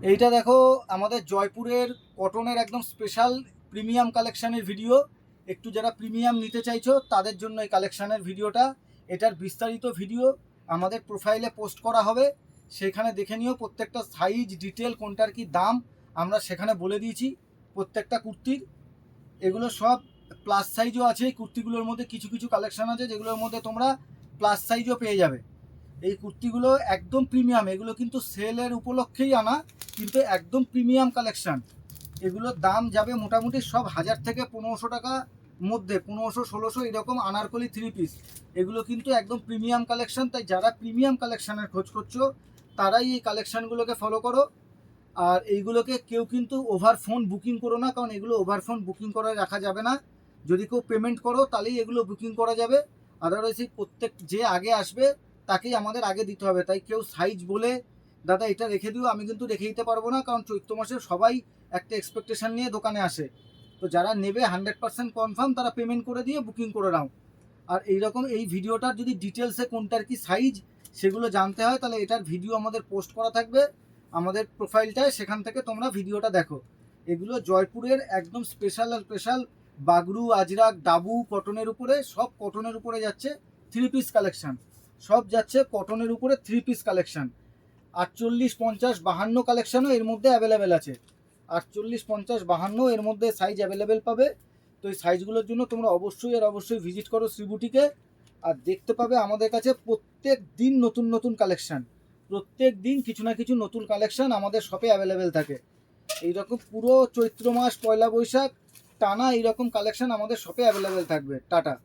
এইটা দেখো আমাদের জয়পুরের কটনের একদম স্পেশাল প্রিমিয়াম কালেকশানের ভিডিও। একটু যারা প্রিমিয়াম নিতে চাইছো তাদের জন্য এই কালেকশানের ভিডিওটা। এটার বিস্তারিত ভিডিও আমাদের প্রোফাইলে পোস্ট করা হবে, সেখানে দেখে নিও। প্রত্যেকটা সাইজ ডিটেল কোনটার কি দাম আমরা সেখানে বলে দিয়েছি প্রত্যেকটা কুর্তির। এগুলো সব প্লাস সাইজও আছে। এই কুর্তিগুলোর মধ্যে কিছু কিছু কালেকশান আছে যেগুলোর মধ্যে তোমরা প্লাস সাইজও পেয়ে যাবে। এই কুর্তিগুলো একদম প্রিমিয়াম, এগুলো কিন্তু সেলের উপলক্ষেই আনা, কিন্তু একদম প্রিমিয়াম কালেকশান। এগুলোর দাম যাবে মোটামুটি সব 1000 থেকে 1500 টাকা মধ্যে, 1500 1600 এরকম আনারকলি 3 পিস। এগুলো কিন্তু একদম প্রিমিয়াম কালেকশান, তাই যারা প্রিমিয়াম কালেকশানের খোঁজ করছো তারাই এই কালেকশানগুলোকে ফলো করো। আর এইগুলোকে কেউ কিন্তু ওভার ফোন বুকিং করো না, কারণ এগুলো ওভার ফোন বুকিং করে রাখা যাবে না। যদি কেউ পেমেন্ট করো তাহলেই এগুলো বুকিং করা যাবে। আদারওয়াইজ এই প্রত্যেক যে আগে আসবে তাকেই আমাদের আগে দিতে হবে। তাই কেউ সাইজ বলে দাদা এটা রেখে দিও, আমি কিন্তু রেখে দিতে পারবো না, কারণ চৈত্র মাসে সবাই একটা এক্সপেকটেশন নিয়ে দোকানে আসে। তো যারা নেবে 100% কনফার্ম তারা পেমেন্ট করে দিয়ে বুকিং করে নাও। আর এইরকম এই ভিডিওটার যদি ডিটেলসে কোনটার কি সাইজ সেগুলো জানতে হয় তাহলে এটার ভিডিও আমাদের পোস্ট করা থাকবে আমাদের প্রোফাইলটায়, সেখান থেকে তোমরা ভিডিওটা দেখো। এগুলো জয়পুরের একদম স্পেশাল বাগরু, আজরাক, ডাবু কটনের উপরে, সব কটনের উপরে যাচ্ছে 3 পিস কালেকশান। সব যাচ্ছে কটনের উপরে 3 পিস কালেকশান। 48, 50, 52 কালেকশানও এর মধ্যে অ্যাভেলেবেল আছে। 48, 50, 52 এর মধ্যে সাইজ অ্যাভেলেবেল পাবে। তো এই সাইজগুলোর জন্য তোমরা অবশ্যই ভিজিট করো শ্রীবুটিকে। আর দেখতে পাবে আমাদের কাছে প্রত্যেক দিন নতুন নতুন কালেকশান, প্রত্যেক দিন কিছু না কিছু নতুন কালেকশান আমাদের শপে অ্যাভেলেবেল থাকে। এইরকম পুরো চৈত্র মাস, পয়লা বৈশাখ টানা এইরকম কালেকশান আমাদের শপে অ্যাভেলেবেল থাকবে। টাটা।